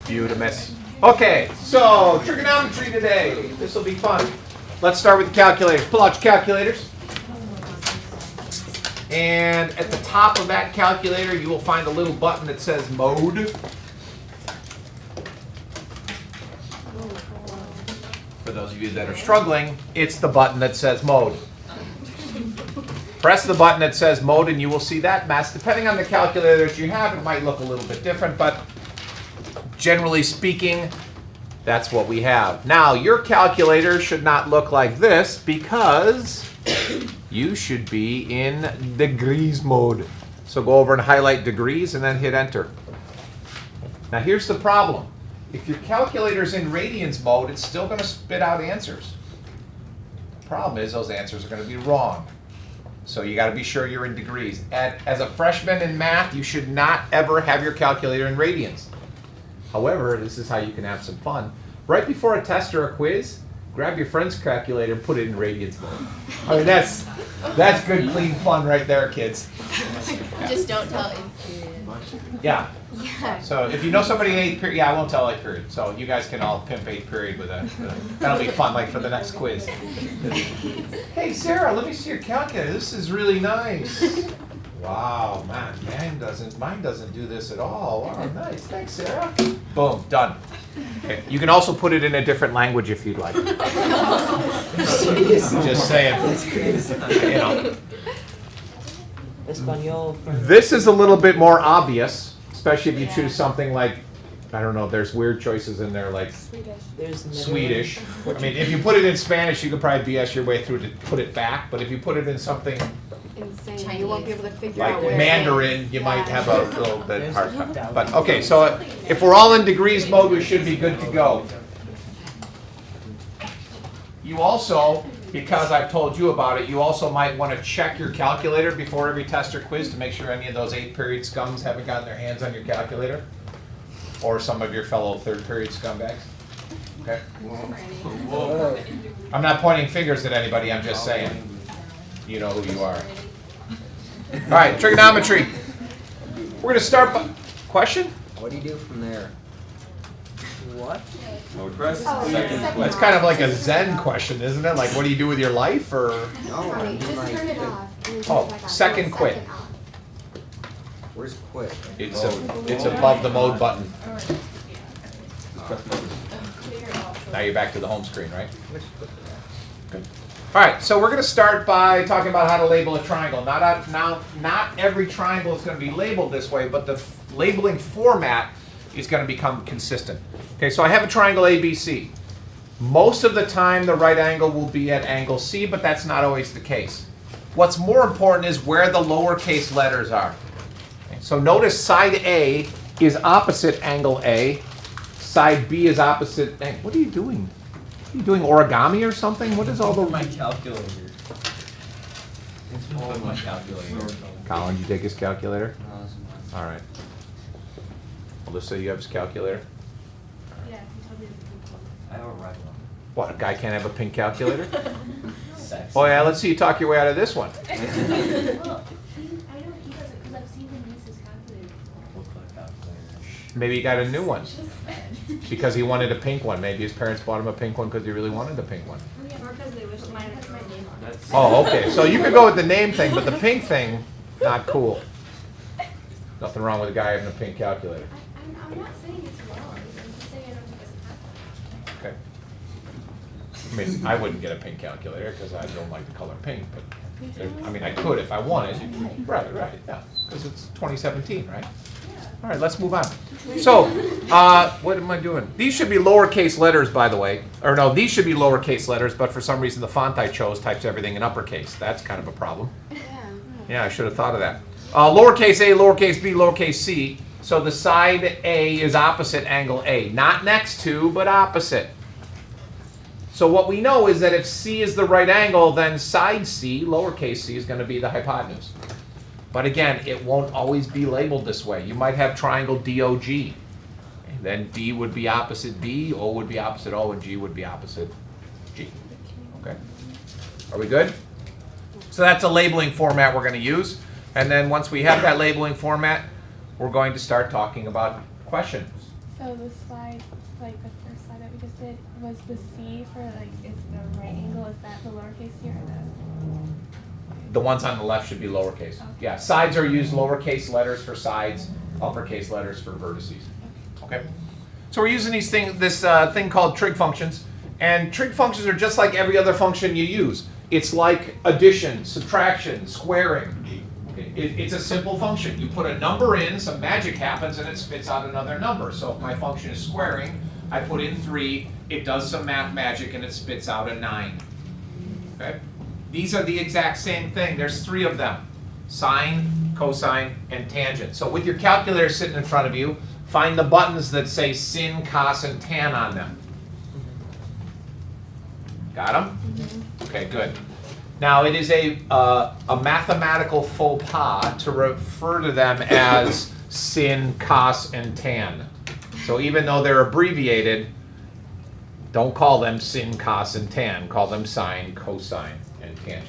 few to miss. Okay, so trigonometry today. This will be fun. Let's start with the calculators. Pull out your calculators. And at the top of that calculator, you will find a little button that says mode. For those of you that are struggling, it's the button that says mode. Press the button that says mode and you will see that mess. Depending on the calculator that you have, it might look a little bit different, but generally speaking, that's what we have. Now, your calculator should not look like this because you should be in degrees mode. So go over and highlight degrees and then hit enter. Now here's the problem. If your calculator's in radians mode, it's still going to spit out answers. The problem is those answers are going to be wrong. So you got to be sure you're in degrees. As a freshman in math, you should not ever have your calculator in radians. However, this is how you can have some fun. Right before a test or a quiz, grab your friend's calculator and put it in radians mode. I mean, that's good, clean fun right there, kids. Just don't tell him. Yeah. Yeah. So if you know somebody in 8th period, yeah, I won't tell 8th period. So you guys can all pimp 8th period with a that'll be fun, like for the next quiz. Hey Sarah, let me see your calculator. This is really nice. Wow, man, mine doesn't do this at all. Wow, nice. Thanks, Sarah. Boom, done. Okay. You can also put it in a different language if you'd like. Just saying. You know. Espanol. This is a little bit more obvious, especially if you choose something like, I don't know, there's weird choices in there like Swedish. I mean, if you put it in Spanish, you could probably BS your way through to put it back, but if you put it in something Insane. Chinese. You won't be able to figure like out where Mandarin, you might have a little bit hard time. But okay, so if we're all in degrees mode, we should be good to go. You also, because I've told you about it, you also might want to check your calculator before every test or quiz to make sure any of those 8th period scums haven't gotten their hands on your calculator, or some of your fellow 3rd period scumbags. Okay? I'm not pointing fingers at anybody, I'm just saying, you know who you are. All right, trigonometry. We're going to start by, question? What do you do from there? What? That's kind of like a Zen question, isn't it? Like, what do you do with your life, or? No, I mean Just like, turn it off. and then Oh, turn it back on. second No, quit. second off. where's quit? It's above the mode button. Now you're back to the home screen, right? Good. All right, so we're going to start by talking about how to label a triangle. Not every triangle is going to be labeled this way, but the labeling format is going to become consistent. Okay, so I have a triangle ABC. Most of the time, the right angle will be at angle C, but that's not always the case. What's more important is where the lowercase letters are. Okay, so notice side A is opposite angle A. Side B is opposite. What are you doing? Are you doing origami or something? What is all the... My calculator. It's all my calculator. Colin, you take his calculator? No, it's not. All right. Alyssa, you have his calculator? Yeah, I have a red one. What, a guy can't have a pink calculator? Sex. Oh yeah, let's see you talk your way out of this one. Well, he doesn't, because I've seen him use his calculator before. Look like calculator. Maybe he got a new one Just because he wanted a pink one. Maybe his parents bought him a pink one because he really wanted a pink one. or because they wish mine has my name on it. Oh, okay. So you could go with the name thing, but the pink thing, not cool. Nothing wrong with a guy having a pink calculator. I'm not saying it's wrong. I'm just saying I don't think it's a Okay. I mean, I wouldn't get a pink calculator because I don't like the color pink, but I mean, I could if I wanted. Right, yeah. Because it's 2017, right? All right, let's move on. So, what am I doing? These should be lowercase letters, by the way. Or no, these should be lowercase letters, but for some reason the font I chose types everything in uppercase. That's kind of a problem. Yeah, I should have thought of that. Lowercase a, lowercase b, lowercase c. So the side A is opposite angle A. Not next to, but opposite. So what we know is that if C is the right angle, then side C, lowercase c, is going to be the hypotenuse. But again, it won't always be labeled this way. You might have triangle DOG. And then D would be opposite D, O would be opposite O, and G would be opposite G. Okay? Are we good? So that's a labeling format we're going to use. And then once we have that labeling format, we're going to start talking about questions. So the slide, like the first slide that we just did, was the C for like, is the right angle, is that the lowercase here or the? The ones on the left should be lowercase. Yeah, sides are used lowercase letters for sides, uppercase letters for vertices. Okay? So we're using this thing called trig functions. And trig functions are just like every other function you use. It's like addition, subtraction, squaring. Okay? It's a simple function. You put a number in, some magic happens, and it spits out another number. So if my function is squaring, I put in 3, it does some math magic, and it spits out a 9. Okay? These are the exact same thing. There's 3 of them: sine, cosine, and tangent. So with your calculator sitting in front of you, find the buttons that say sin, cos, and tan on them. Got them? Okay, good. Now it is a mathematical faux pas to refer to them as sin, cos, and tan. So even though they're abbreviated, don't call them sin, cos, and tan. Call them sine, cosine, and tangent.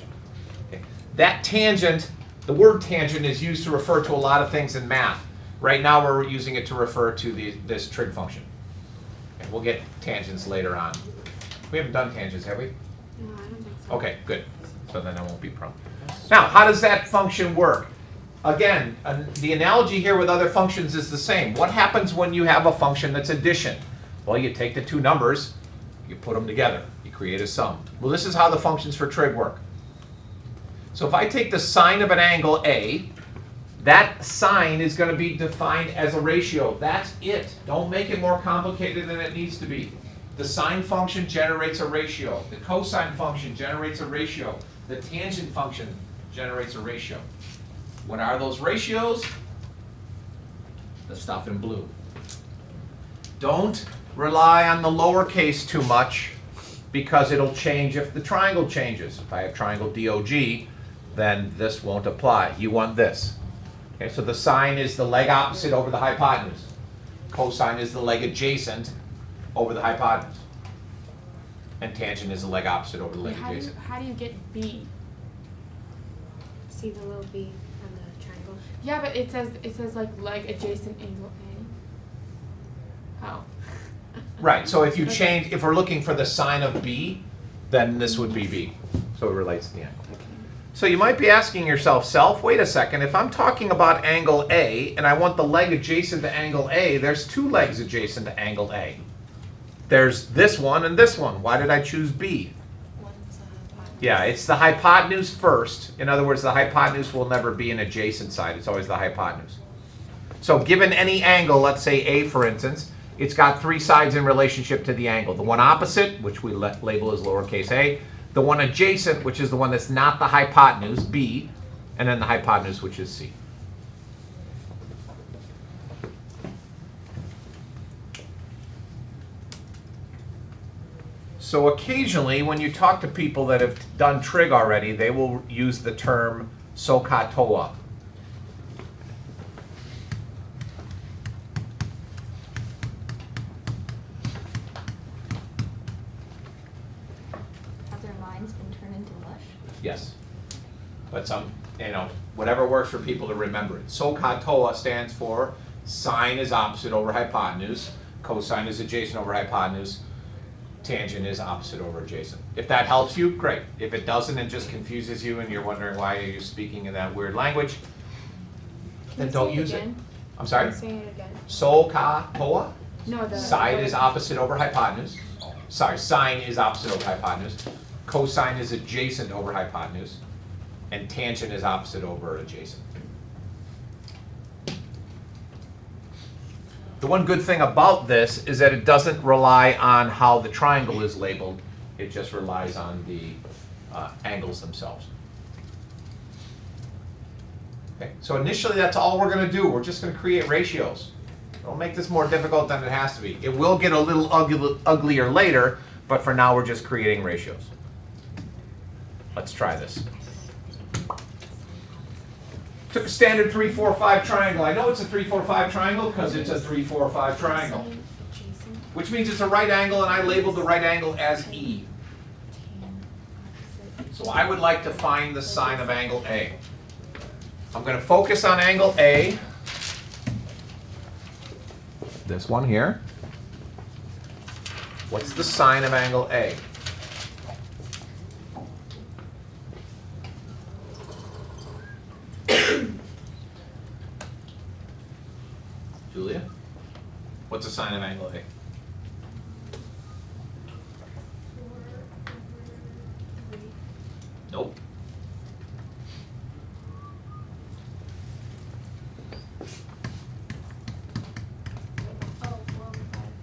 Okay. That tangent, the word tangent is used to refer to a lot of things in math. Right now we're using it to refer to this trig function. And we'll get tangents later on. We haven't done tangents, have we? No, I don't think so. Okay, good. So then I won't be prone. Now, how does that function work? Again, the analogy here with other functions is the same. What happens when you have a function that's addition? Well, you take the two numbers, you put them together, you create a sum. Well, this is how the functions for trig work. So if I take the sine of an angle A, that sine is going to be defined as a ratio. That's it. Don't make it more complicated than it needs to be. The sine function generates a ratio. The cosine function generates a ratio. The tangent function generates a ratio. What are those ratios? The stuff in blue. Don't rely on the lowercase too much because it'll change if the triangle changes. If I have triangle DOG, then this won't apply. You want this. Okay, so the sine is the leg opposite over the hypotenuse. Cosine is the leg adjacent over the hypotenuse. And tangent is the leg opposite over the leg adjacent. How do you get B? See the little B on the triangle? Yeah, but it says like leg adjacent angle A. Oh. Right, so if you change, if we're looking for the sine of B, then this would be B. So it relates to the angle. So you might be asking yourself, wait a second, if I'm talking about angle A and I want the leg adjacent to angle A, there's two legs adjacent to angle A. There's this one and this one. Why did I choose B? Yeah, it's the hypotenuse first. In other words, the hypotenuse will never be an adjacent side. It's always the hypotenuse. So given any angle, let's say A for instance, it's got three sides in relationship to the angle. The one opposite, which we label as lowercase a, the one adjacent, which is the one that's not the hypotenuse, B, and then the hypotenuse, which is C. So occasionally, when you talk to people that have done trig already, they will use the term SOHCAHTOA. Have their lines been turned into mush? Yes. But whatever works for people to remember it. SOHCAHTOA stands for sine is opposite over hypotenuse, cosine is adjacent over hypotenuse, tangent is opposite over adjacent. If that helps you, great. If it doesn't and just confuses you and you're wondering why you're speaking in that weird language, then don't use it. I'm sorry? Say it again. SOHCAHTOA? No, the Sine is opposite over hypotenuse. Sorry, sine is opposite over hypotenuse. Cosine is adjacent over hypotenuse. And tangent is opposite over adjacent. The one good thing about this is that it doesn't rely on how the triangle is labeled. It just relies on the angles themselves. Okay, so initially that's all we're going to do. We're just going to create ratios. Don't make this more difficult than it has to be. It will get a little uglier later, but for now we're just creating ratios. Let's try this. Took a standard 3, 4, 5 triangle. I know it's a 3, 4, 5 triangle because it's a 3, 4, 5 triangle. Which means it's a right angle, and I labeled the right angle as E. So I would like to find the sine of angle A. I'm going to focus on angle A. this one here. What's the sine of angle A? Julia? What's the sine of angle A? Nope.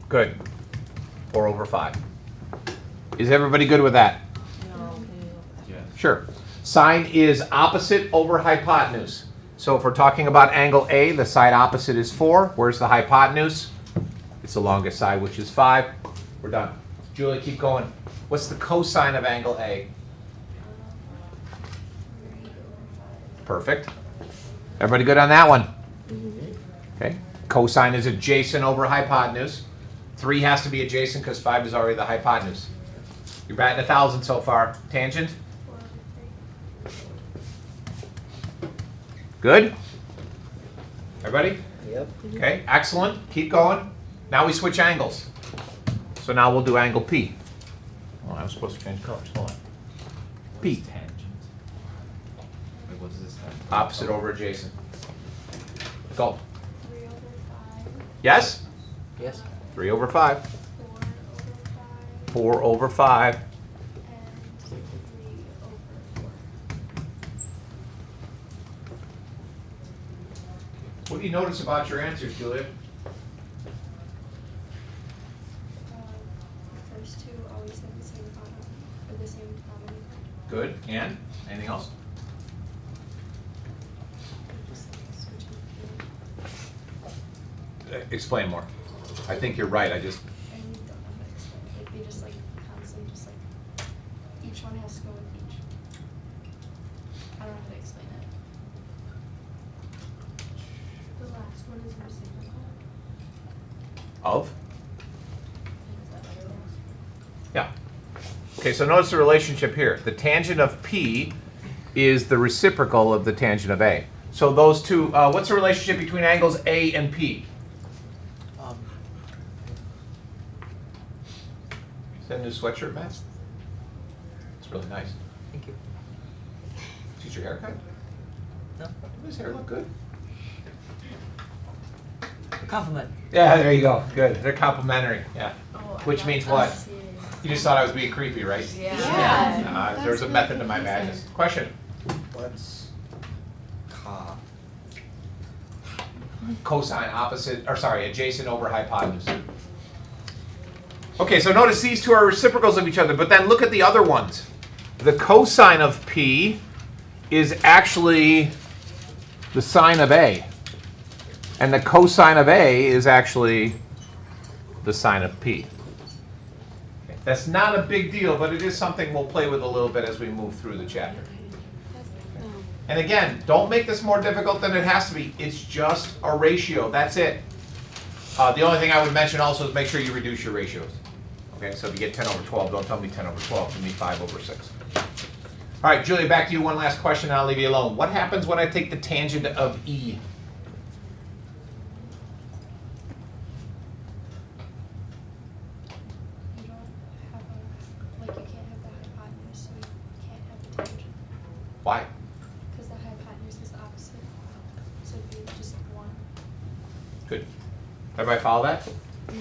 Good. 4 over 5. Is everybody good with that? Yes. Sure. Sine is opposite over hypotenuse. So if we're talking about angle A, the side opposite is 4. Where's the hypotenuse? It's the longest side, which is 5. We're done. Julia, keep going. What's the cosine of angle A? Perfect. Everybody good on that one? Okay. Cosine is adjacent over hypotenuse. 3 has to be adjacent because 5 is already the hypotenuse. You're batting 1,000 so far. Tangent? Good? Everybody? Yep. Okay, excellent. Keep going. Now we switch angles. So now we'll do angle P. Oh, I was supposed to change colors. Hold on. P. What's tangent? Wait, what does this have? Opposite over adjacent. Go. 3 over 5. Yes? Yes. 3 over 5. 4 over 5. 4 over 5. And 3 over 4. What do you notice about your answers, Julia? The first two always have the same bottom, or the same bottom. Good. And? Anything else? Just like switching. Explain more. I think you're right. I just... I really don't know how to explain it. Like they just like constantly just like each one has to go with each. I don't know how to explain it. The last one is reciprocal. Of? Yeah. Okay, so notice the relationship here. The tangent of P is the reciprocal of the tangent of A. So those two, what's the relationship between angles A and P? Is that a new sweatshirt, Matt? It's really nice. Thank you. Is this your haircut? No. Does his hair look good? A compliment. Yeah, there you go. Good. They're complimentary. Yeah. Oh, Which means what? You just thought I was being creepy, right? Yeah. There's a method to my madness. Question. What's Cosine opposite, or sorry, adjacent over hypotenuse. Okay, so notice these two are reciprocals of each other, but then look at the other ones. The cosine of P is actually the sine of A. And the cosine of A is actually the sine of P. Okay, that's not a big deal, but it is something we'll play with a little bit as we move through the chapter. And again, don't make this more difficult than it has to be. It's just a ratio. That's it. The only thing I would mention also is make sure you reduce your ratios. Okay, so if you get 10 over 12, don't tell me 10 over 12. Give me 5 over 6. All right, Julia, back to you. One last question, and I'll leave you alone. What happens when I take the tangent of E? You don't have a, like you can't have the hypotenuse, so you can't have the tangent. Why? Because the hypotenuse is the opposite. So it'd be just 1. Good. Everybody follow that?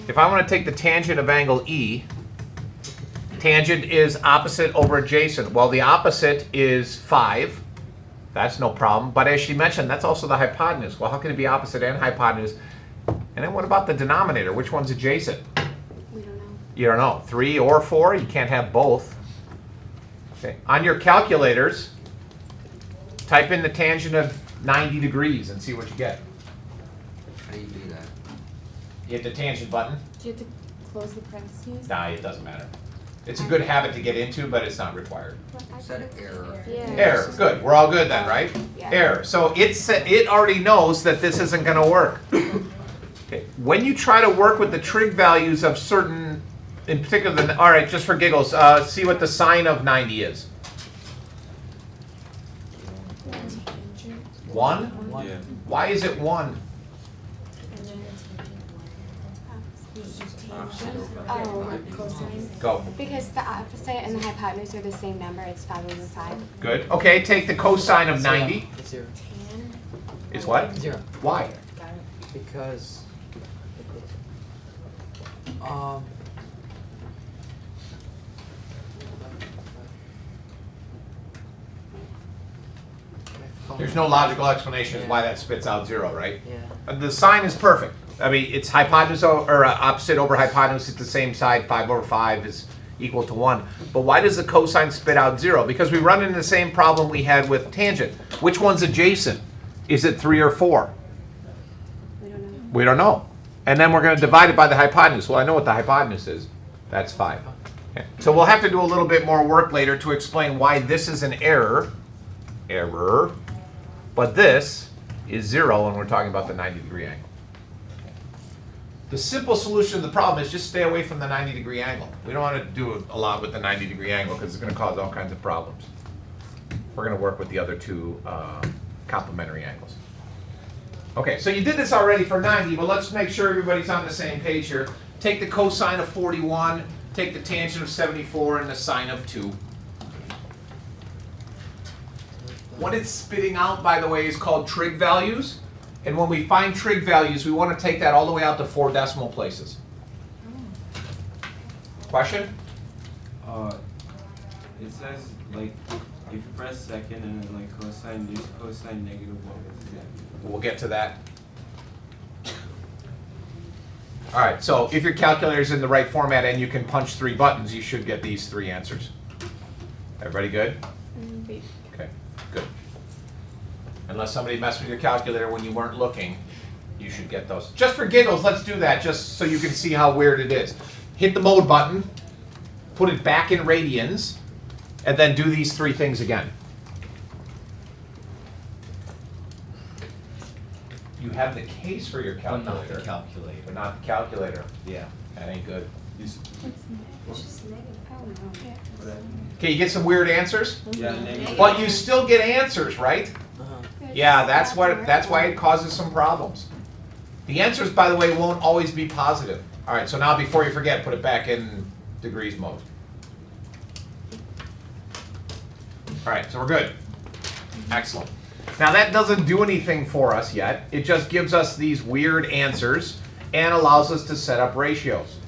If I want to take the tangent of angle E, tangent is opposite over adjacent. Well, the opposite is 5. That's no problem. But as she mentioned, that's also the hypotenuse. Well, how can it be opposite and hypotenuse? And then what about the denominator? Which one's adjacent? We don't know. You don't know. 3 or 4? You can't have both. Okay. On your calculators, type in the tangent of 90 degrees and see what you get. How do you do that? You hit the tangent button. Do you have to close the parentheses? Nah, it doesn't matter. It's a good habit to get into, but it's not required. Set error. Yeah. Error. Good. We're all good then, right? Yeah. Error. So it already knows that this isn't going to work. Okay. When you try to work with the trig values of certain, in particular, all right, just for giggles, see what the sine of 90 is. 1? One. Yeah. Why is it 1? And then Oh, cosine. Go. Because the opposite and the hypotenuse are the same number, it's 5 over 5. Good. Okay, take the cosine of 90. It's 0. Tan. Is what? 0. Why? Got it. Because um There's no logical explanation as why that spits out 0, right? yeah. The sign is perfect. I mean, it's hypotenuse or opposite over hypotenuse. It's the same side. 5 over 5 is equal to 1. But why does the cosine spit out 0? Because we run into the same problem we had with tangent. Which one's adjacent? Is it 3 or 4? We don't know. We don't know. And then we're going to divide it by the hypotenuse. Well, I know what the hypotenuse is. That's 5. Okay. So we'll have to do a little bit more work later to explain why this is an error. But this is 0 when we're talking about the 90-degree angle. The simple solution to the problem is just stay away from the 90-degree angle. We don't want to do a lot with the 90-degree angle because it's going to cause all kinds of problems. We're going to work with the other two complementary angles. Okay, so you did this already for 90, but let's make sure everybody's on the same page here. Take the cosine of 41, take the tangent of 74, and the sine of 2. What it's spitting out, by the way, is called trig values. And when we find trig values, we want to take that all the way out to 4 decimal places. Question? It says like if you press second and then like cosine, use cosine negative 1. Exactly. We'll get to that. All right, so if your calculator's in the right format and you can punch 3 buttons, you should get these 3 answers. Everybody good? Okay, good. Unless somebody messed with your calculator when you weren't looking, you should get those. Just for giggles, let's do that just so you can see how weird it is. Hit the mode button, put it back in radians, and then do these 3 things again. You have the case for your But calculator. not the calculator. But not the calculator. Yeah. That ain't good. It's just negative. Oh, no. Okay, you get some weird answers, Yeah, negative. but you still get answers, right? Yeah, that's why it causes some problems. The answers, by the way, won't always be positive. All right, so now before you forget, put it back in degrees mode. All right, so we're good. Excellent. Now that doesn't do anything for us yet. It just gives us these weird answers and allows us to set up ratios.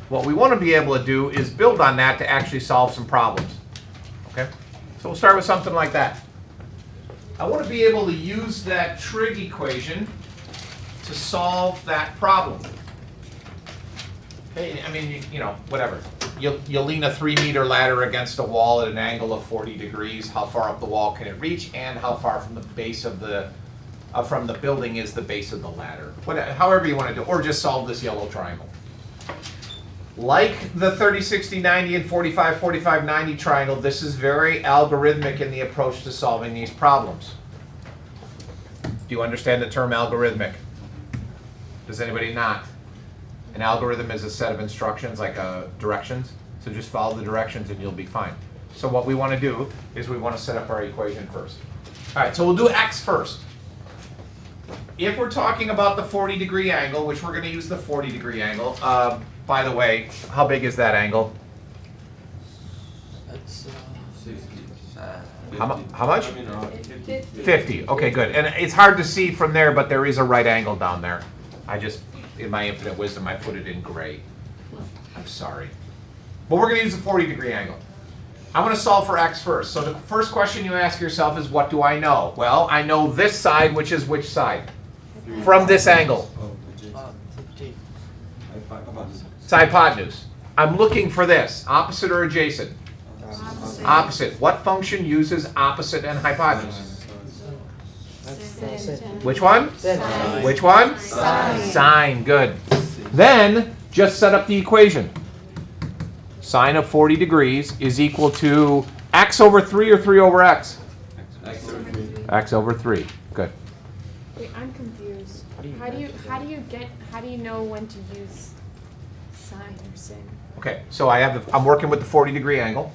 What we want to be able to do is build on that to actually solve some problems. Okay? So we'll start with something like that. I want to be able to use that trig equation to solve that problem. Okay, I mean, you know, whatever. You'll lean a 3-meter ladder against a wall at an angle of 40 degrees. How far up the wall can it reach, and how far from the base of the from the building is the base of the ladder? However you want to do it, or just solve this yellow triangle. Like the 30, 60, 90, and 45, 45, 90 triangle, this is very algorithmic in the approach to solving these problems. Do you understand the term algorithmic? Does anybody not? An algorithm is a set of instructions, like directions. So just follow the directions and you'll be fine. So what we want to do is we want to set up our equation first. All right, so we'll do x first. If we're talking about the 40-degree angle, which we're going to use the 40-degree angle, by the way, how big is that angle? That's 60. How much? I mean, 50. 50. Okay, good. And it's hard to see from there, but there is a right angle down there. I just, in my infinite wisdom, I put it in gray. I'm sorry. But we're going to use a 40-degree angle. I'm going to solve for x first. So the first question you ask yourself is, what do I know? Well, I know this side, which is which side? From this angle. It's hypotenuse. I'm looking for this. Opposite or adjacent? Opposite. What function uses opposite and hypotenuse? Which one? Sine. Which one? Sine. Sine. Good. Then just set up the equation. Sine of 40 degrees is equal to x over 3 or 3 over x? X over 3. Good. Wait, I'm confused. How do you know when to use sine or sin? Okay, so I'm working with the 40-degree angle.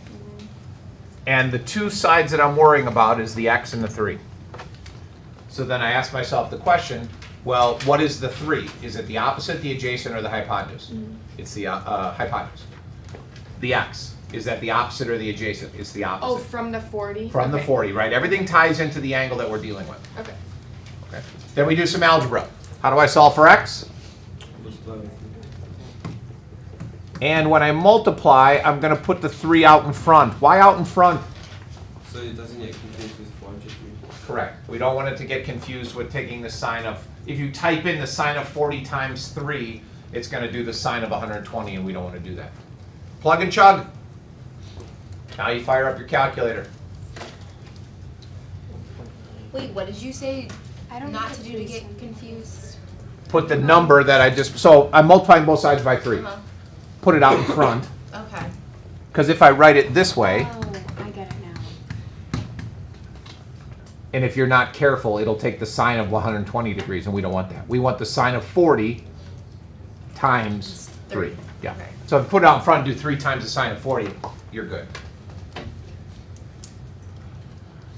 And the two sides that I'm worrying about is the x and the 3. So then I ask myself the question, Well, what is the 3? Is it the opposite, the adjacent, or the hypotenuse? Mhm. It's the hypotenuse. The x, is that the opposite or the adjacent? It's the Oh, opposite. from the 40? From the Okay. 40, right? Everything ties into the angle that we're dealing with. Okay. Okay. Then we do some algebra. How do I solve for x? Multiply by 3. And when I multiply, I'm going to put the 3 out in front. Why out in front? So it doesn't get confused with 403. Correct. We don't want it to get confused with taking the sine of, if you type in the sine of 40 times 3, it's going to do the sine of 120, and we don't want to do that. Plug and chug. Now you fire up your calculator. Wait, what did you say I don't not know to if do to it's get recent. confused? Put the number that I just, so I'm multiplying both sides by 3. Uh-huh. Put it out in front, Okay. because if I write it this way, Oh, I get it now. and if you're not careful, it'll take the sine of 120 degrees, and we don't want that. We want the sine of 40 times 3. Yeah. Okay. So if you put it out in front and do 3 times the sine of 40, you're good.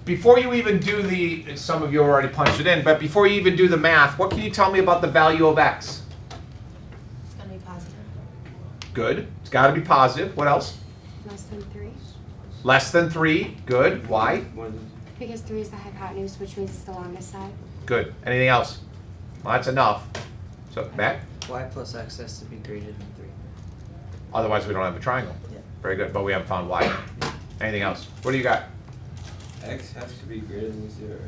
Before you even do the, some of you already punched it in, but before you even do the math, what can you tell me about the value of x? It's gonna be positive. Good. It's got to be positive. What else? Less than 3? Less than 3. Good. Why? More than Because 3 is the hypotenuse, which means it's the longest side. Good. Anything else? Well, that's enough. So, Matt? Y plus x has to be greater than 3. Otherwise, we don't have a triangle. Yeah. Very good. But we haven't found y. Anything else? What do you got? x has to be greater than 0, right?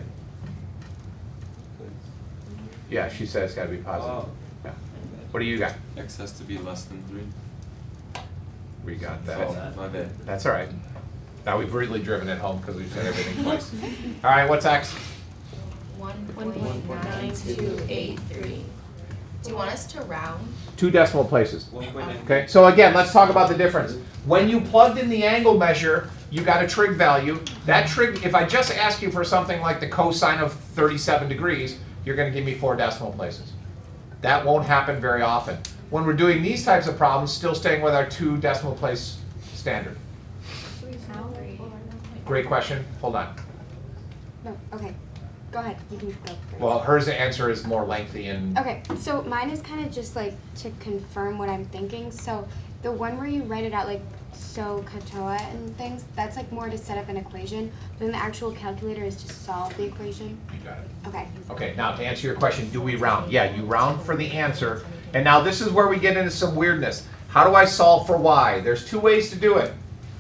Yeah, she says it's got to be positive. Oh. Yeah. What do you got? X has to be less than 3. We got that. Oh, My bad. That's all right. Now we've really driven it home because we've said everything twice. All right, what's x? 1.9283. Do you want us to round? 2 decimal places. 1.9. Okay, so again, let's talk about the difference. When you plugged in the angle measure, you got a trig value. That trig, if I just ask you for something like the cosine of 37 degrees, you're going to give me 4 decimal places. That won't happen very often. When we're doing these types of problems, still staying with our 2 decimal place standard. Great question. Hold on. No, okay. Go ahead. You can go first. Well, hers answer is more lengthy and Okay, so mine is kind of just like to confirm what I'm thinking. So the one where you write it out like so katoa and things, that's like more to set up an equation. But then the actual calculator is to solve the equation. you got it. Okay. Okay, now to answer your question, do we round? Yeah, you round for the answer. And now this is where we get into some weirdness. How do I solve for y? There's 2 ways to do it.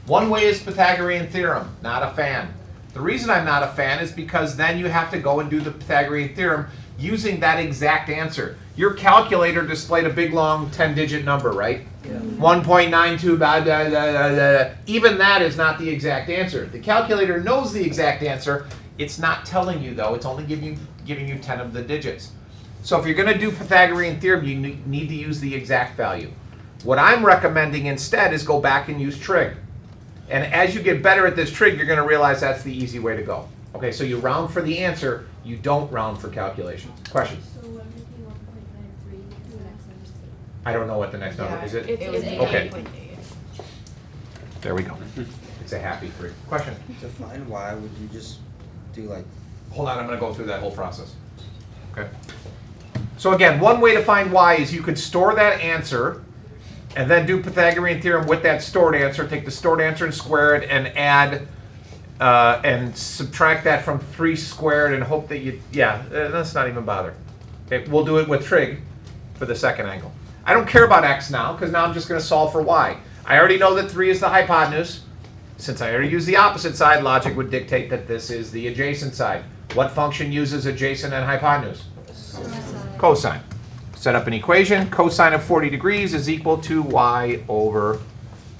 One way is Pythagorean theorem. Not a fan. The reason I'm not a fan is because then you have to go and do the Pythagorean theorem using that exact answer. Your calculator displayed a big long 10-digit number, right? Yeah. 1.92, blah, blah, blah, blah, blah. Even that is not the exact answer. The calculator knows the exact answer. It's not telling you, though. It's only giving you 10 of the digits. So if you're going to do Pythagorean theorem, you need to use the exact value. What I'm recommending instead is go back and use trig. And as you get better at this trig, you're going to realize that's the easy way to go. Okay, so you round for the answer. You don't round for calculations. Questions? So what would be 1.93 because the next number's 8? I don't know what the next number is. It? It was Okay. 8.8. There we go. It's a happy trig. Question? To find y, would you just do like Hold on, I'm going to go through that whole process. Okay. So again, one way to find y is you could store that answer and then do Pythagorean theorem with that stored answer. Take the stored answer and square it and add and subtract that from 3 squared and hope that you, let's not even bother. Okay, we'll do it with trig for the second angle. I don't care about x now because now I'm just going to solve for y. I already know that 3 is the hypotenuse. Since I already used the opposite side, logic would dictate that this is the adjacent side. What function uses adjacent and hypotenuse? Cosine. Set up an equation. Cosine of 40 degrees is equal to y over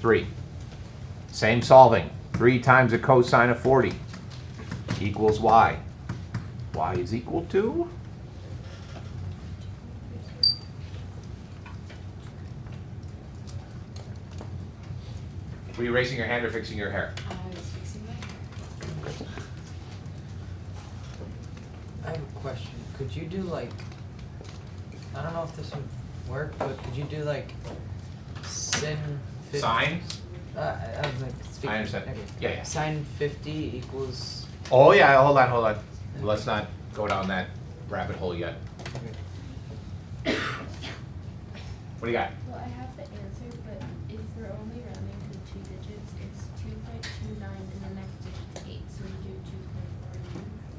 3. Same solving. 3 times the cosine of 40 equals y. Y is equal to? Were you raising your hand or fixing your hair? I was fixing my hair. I have a question. Could you do like, I don't know if this would work, but could you do like sin 50? Sine? I'm like speaking. I understand. Okay. Yeah, yeah. Sin 50 equals. Oh yeah, hold on. Let's not go down that rabbit hole yet. Okay. What do you got? Well, I have the answer, but if we're only rounding to 2 digits, it's 2.29 and the next digit's 8, so we do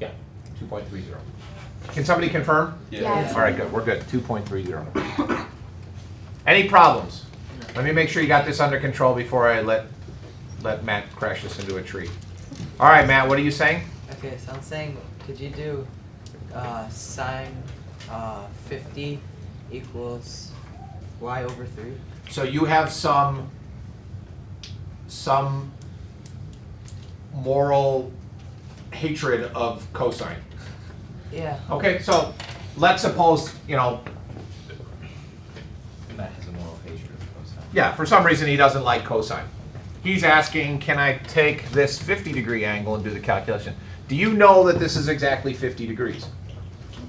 2.49. Yeah, 2.30. Can somebody confirm? Yeah. All right, good. We're good. 2.30. Any problems? Let me make sure you got this under control before I let Matt crash this into a tree. All right, Matt, what are you saying? Okay, so I'm saying, could you do sine 50 equals y over 3? So you have some moral hatred of cosine. Yeah. Okay, so let's suppose, Matt has a moral hatred of cosine. yeah, for some reason he doesn't like cosine. He's asking, can I take this 50-degree angle and do the calculation? Do you know that this is exactly 50 degrees?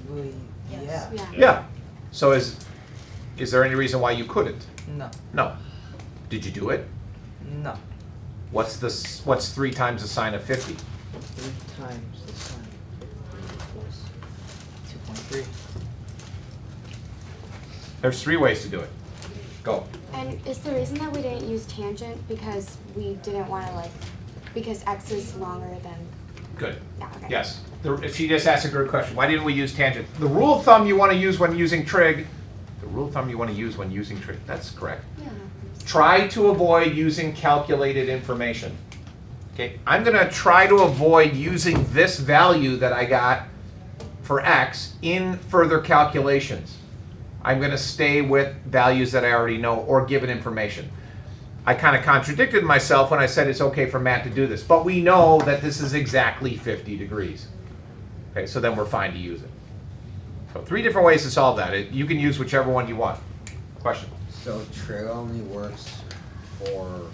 Well, yeah. Yeah. Yeah. So is there any reason why you couldn't? No. No. Did you do it? No. What's 3 times the sine of 50? 3 times the sine equals 2.3. There's 3 ways to do it. Go. And is the reason that we didn't use tangent because we didn't want to because x is longer than, Good. yeah, okay. Yes. She just asked a good question. Why didn't we use tangent? The rule of thumb you want to use when using trig. That's correct. Yeah. Try to avoid using calculated information. Okay, I'm going to try to avoid using this value that I got for x in further calculations. I'm going to stay with values that I already know or given information. I kind of contradicted myself when I said it's okay for Matt to do this, but we know that this is exactly 50 degrees. Okay, so then we're fine to use it. So 3 different ways to solve that. You can use whichever one you want. Question? So trig only works for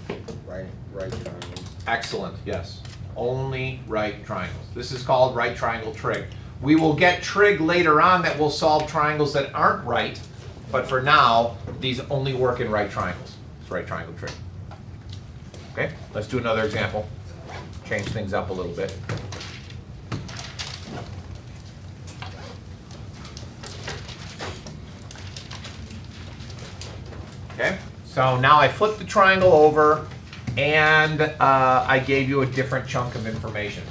right triangles. Excellent, yes. Only right triangles. This is called right triangle trig. We will get trig later on that will solve triangles that aren't right, but for now, these only work in right triangles. It's right triangle trig. Okay, let's do another example. Change things up a little bit. Okay, so now I flip the triangle over and I gave you a different chunk of information.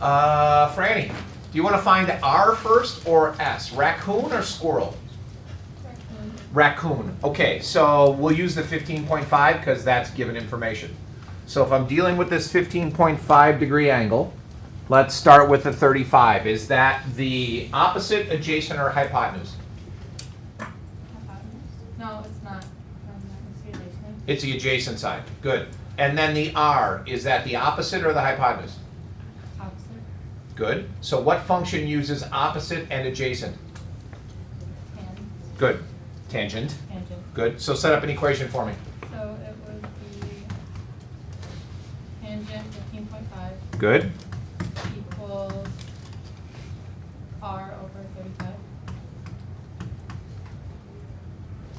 Franny, do you want to find R first or S? Raccoon or squirrel? Raccoon. Okay, so we'll use the 15.5 because that's given information. So if I'm dealing with this 15.5 degree angle, let's start with the 35. Is that the opposite, adjacent, or hypotenuse? No, it's not. It's the adjacent. It's the adjacent side. Good. And then the R, is that the opposite or the hypotenuse? Opposite. Good. So what function uses opposite and adjacent? And Good. Tangent. tangent. Good. So set up an equation for me. So it would be tangent 15.5 Good. equals r over 35.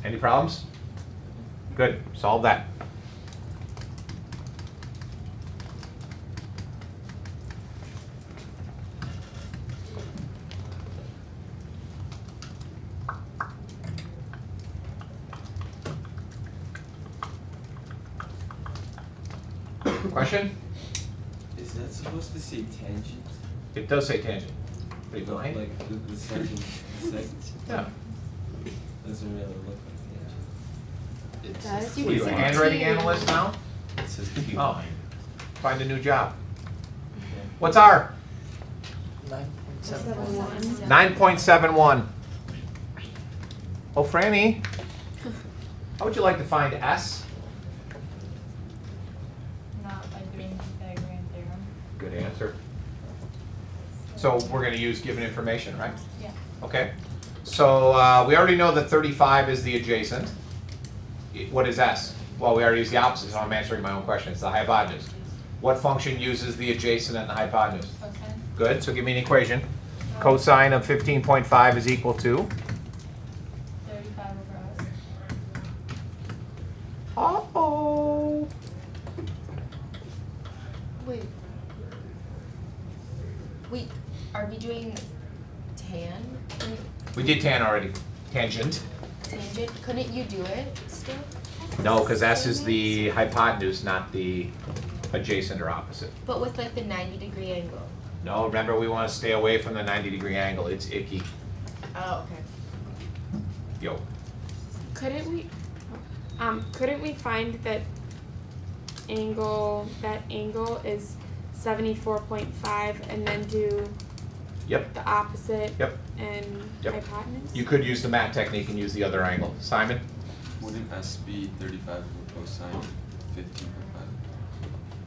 Any problems? Good. Solve that. Question? Is that supposed to say tangent? It does say tangent. Are you blind? Like the second, Yeah. doesn't really look like tangent. It does. You What are you, a can see handwriting T. analyst now? It says T. Oh. Find a new job. What's R? 9.71. 9.71. Oh, Franny, how would you like to find S? Not by doing Pythagorean theorem. Good answer. So we're going to use given information, right? Yeah. Okay. So we already know that 35 is the adjacent. What is S? Well, we already used the opposite, so I'm answering my own question. It's the hypotenuse. What function uses the adjacent and the hypotenuse? Cosine. Good. So give me an equation. Cosine of 15.5 is equal to? 35 over us. Uh-oh. Wait, are we doing tan? We did tan already. Tangent. tangent, couldn't you do it still? No, because S is the hypotenuse, not the adjacent or opposite. But with like the 90-degree angle. No, remember we want to stay away from the 90-degree angle. It's icky. Oh, okay. Yo. Couldn't we find that angle is 74.5 and then do Yep. the opposite Yep. and Yep. hypotenuse? You could use the mat technique and use the other angle. Simon? Wouldn't S be 35 over cosine 15.5?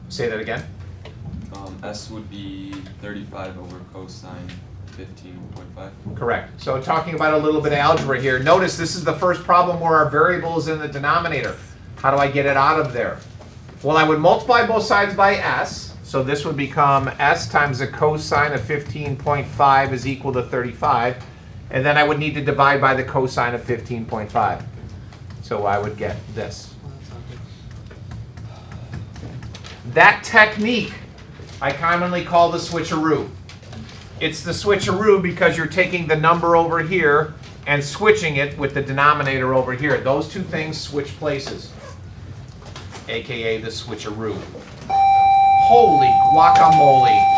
Say that again. S would be 35 over cosine 15.5. Correct. So talking about a little bit of algebra here. Notice this is the first problem where our variable is in the denominator. How do I get it out of there? Well, I would multiply both sides by S. So this would become S times the cosine of 15.5 is equal to 35. And then I would need to divide by the cosine of 15.5. So I would get this. Well, that's not good. That technique I commonly call the switcheroo. It's the switcheroo because you're taking the number over here and switching it with the denominator over here. Those two things switch places, aka the switcheroo. Holy guacamole.